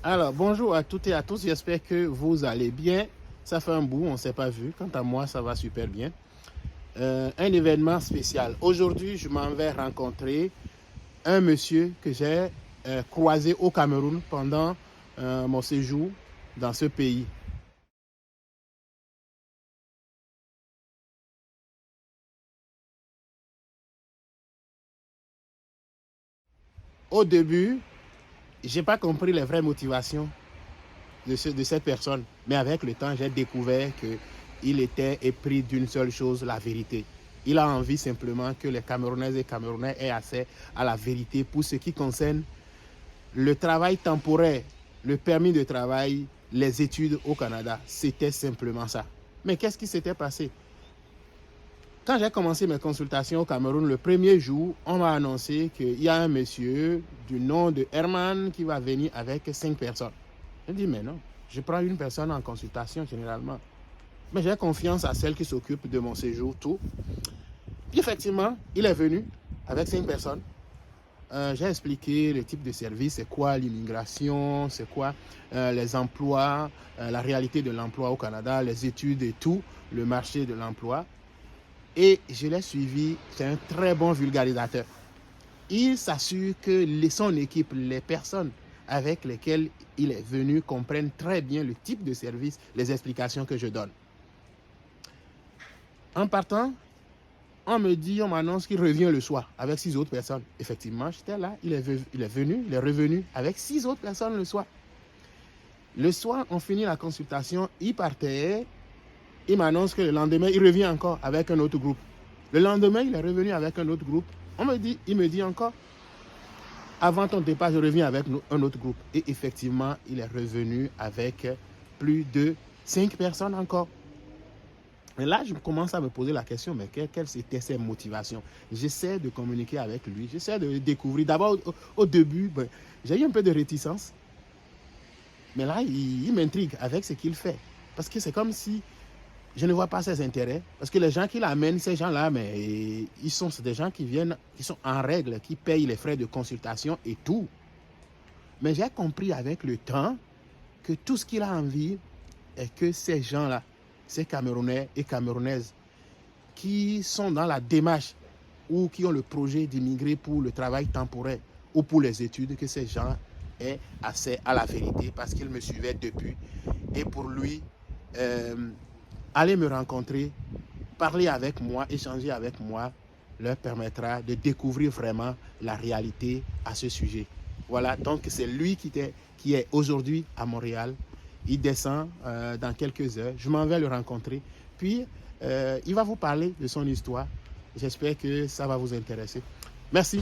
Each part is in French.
Alors, bonjour à toutes et à tous, j'espère que vous allez bien. Ça fait un bout, on ne s'est pas vu. Quant à moi, ça va super bien. Un événement spécial. Aujourd'hui, je m'en vais rencontrer un monsieur que j'ai croisé au Cameroun pendant mon séjour dans ce pays. Au début, je n'ai pas compris les vraies motivations de cette personne. Mais avec le temps, j'ai découvert qu'il était épris d'une seule chose, la vérité. Il a envie simplement que les Camerounaises et Camerounais aient accès à la vérité pour ce qui concerne le travail temporaire, le permis de travail, les études au Canada. C'était simplement ça. Mais qu'est-ce qui s'était passé? Quand j'ai commencé mes consultations au Cameroun, le premier jour, on m'a annoncé qu'il y a un monsieur du nom de Herman qui va venir avec 5 personnes. Je dis, mais non, je prends une personne en consultation généralement. Mais j'ai confiance à celle qui s'occupe de mon séjour, tout. Puis effectivement, il est venu avec 5 personnes. J'ai expliqué le type de service, c'est quoi l'immigration, c'est quoi les emplois, la réalité de l'emploi au Canada, les études et tout, le marché de l'emploi. Et je l'ai suivi, c'est un très bon vulgarisateur. Il s'assure que son équipe, les personnes avec lesquelles il est venu comprennent très bien le type de service, les explications que je donne. En partant, on m'annonce qu'il revient le soir avec 6 autres personnes. Effectivement, j'étais là, il est revenu avec 6 autres personnes le soir. Le soir, on finit la consultation, il partait, il m'annonce que le lendemain, il revient encore avec un autre groupe. Le lendemain, il est revenu avec un autre groupe. Il me dit encore, avant ton départ, je reviens avec un autre groupe. Et effectivement, il est revenu avec plus de 5 personnes encore. Et là, je commence à me poser la question, mais quelles étaient ses motivations? J'essaie de communiquer avec lui, j'essaie de découvrir. D'abord, au début, j'ai eu un peu de réticence. Mais là, il m'intrigue avec ce qu'il fait. Parce que c'est comme si je ne vois pas ses intérêts. Parce que les gens qui l'amènent, ces gens-là, mais c'est des gens qui viennent, qui sont en règle, qui payent les frais de consultation et tout. Mais j'ai compris avec le temps que tout ce qu'il a envie est que ces gens-là, ces Camerounais et Camerounaises qui sont dans la démarche ou qui ont le projet d'immigrer pour le travail temporaire ou pour les études, que ces gens aient accès à la vérité parce qu'ils me suivaient depuis. Et pour lui, aller me rencontrer, parler avec moi, échanger avec moi, leur permettra de découvrir vraiment la réalité à ce sujet. Voilà, donc c'est lui qui est aujourd'hui à Montréal. Il descend dans quelques heures. Je m'en vais le rencontrer. Puis, il va vous parler de son histoire. J'espère que ça va vous intéresser. Merci.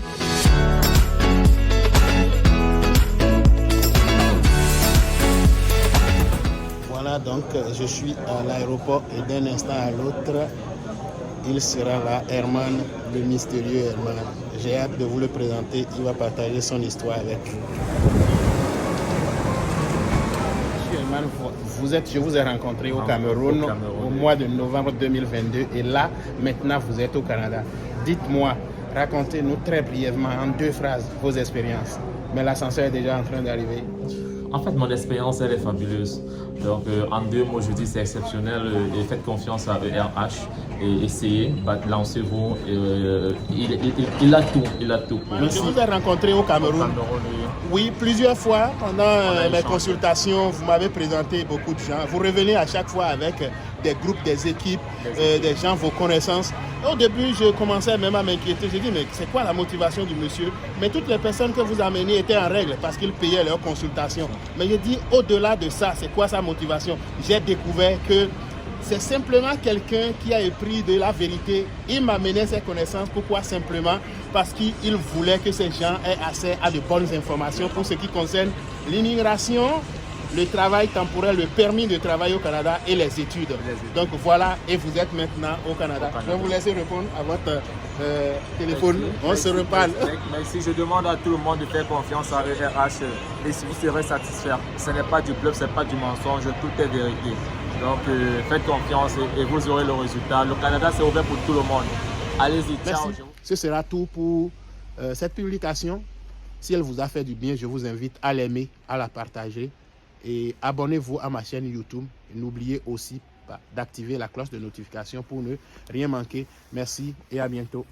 Voilà, donc je suis à l'aéroport et d'un instant à l'autre, il sera là, Herman, le mystérieux Herman. J'ai hâte de vous le présenter. Il va partager son histoire avec vous. Je vous ai rencontré au Cameroun au mois de novembre 2022 et là, maintenant, vous êtes au Canada. Dites-moi, racontez-nous très brièvement en 2 phrases vos expériences. Mais l'ascenseur est déjà en train d'arriver. En fait, mon expérience, elle est fabuleuse. Donc, en 2 mots, je dis c'est exceptionnel. Et faites confiance à ERH et essayez, lancez-vous. Il a tout. Je vous ai rencontré au Cameroun. Oui, plusieurs fois pendant mes consultations, vous m'avez présenté beaucoup de gens. Vous revenez à chaque fois avec des groupes, des équipes, des gens, vos connaissances. Au début, je commençais même à m'inquiéter. J'ai dit, mais c'est quoi la motivation du monsieur? Mais toutes les personnes que vous amenez étaient en règle parce qu'ils payaient leurs consultations. Mais j'ai dit, au-delà de ça, c'est quoi sa motivation? J'ai découvert que c'est simplement quelqu'un qui a épris de la vérité. Il m'amenait ses connaissances. Pourquoi? Simplement parce qu'il voulait que ces gens aient accès à de bonnes informations pour ce qui concerne l'immigration, le travail temporaire, le permis de travail au Canada et les études. Donc voilà, et vous êtes maintenant au Canada. Je vais vous laisser répondre à votre téléphone. On se reparle. Merci. Je demande à tout le monde de faire confiance à ERH et si vous serez satisfait. Ce n'est pas du bluff, ce n'est pas du mensonge, tout est vérité. Donc faites confiance et vous aurez le résultat. Le Canada, c'est ouvert pour tout le monde. Allez-y, ciao. Ce sera tout pour cette publication. Si elle vous a fait du bien, je vous invite à l'aimer, à la partager et abonnez-vous à ma chaîne YouTube. N'oubliez aussi pas d'activer la cloche de notification pour ne rien manquer. Merci et à bientôt.